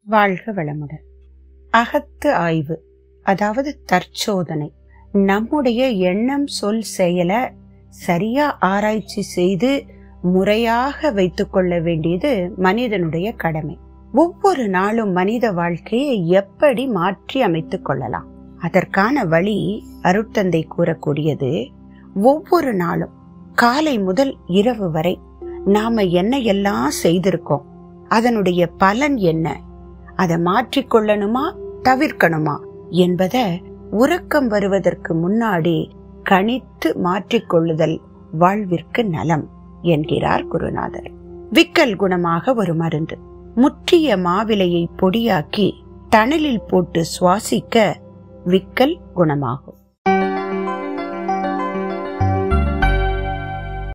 வாழ்க வளமுடன். அகத்து ஆய்வு, அதாவது தற்சோதனை. நம்முடைய எண்ணம், சொல், செயல சரியா ஆராய்ச்சி செய்து முறையாக வைத்துக் கொள்ள வேண்டியது மனிதனுடைய கடமை. ஒவ்வொரு நாளும் மனித வாழ்க்கையை எப்படி மாற்றி அமைத்துக் கொள்ளலாம், அதற்கான வழி அருட்தந்தை கூறக்கூடியது. ஒவ்வொரு நாளும் காலை முதல் இரவு வரை நாம என்ன எல்லாம் செய்திருக்கோம், அதனுடைய பலன் என்ன, அதை மாற்றிக்கொள்ளணுமா தவிர்க்கணுமா என்பதை உறக்கம் வருவதற்கு முன்னாடி கணித்து மாற்றிக்கொள்ளுதல் வாழ்விற்கு நலம் என்கிறார் குருநாதர். விக்கல் குணமாக ஒரு மருந்து. முற்றிய மாவிலையை பொடியாக்கி தணலில் போட்டு சுவாசிக்க விக்கல் குணமாகும்.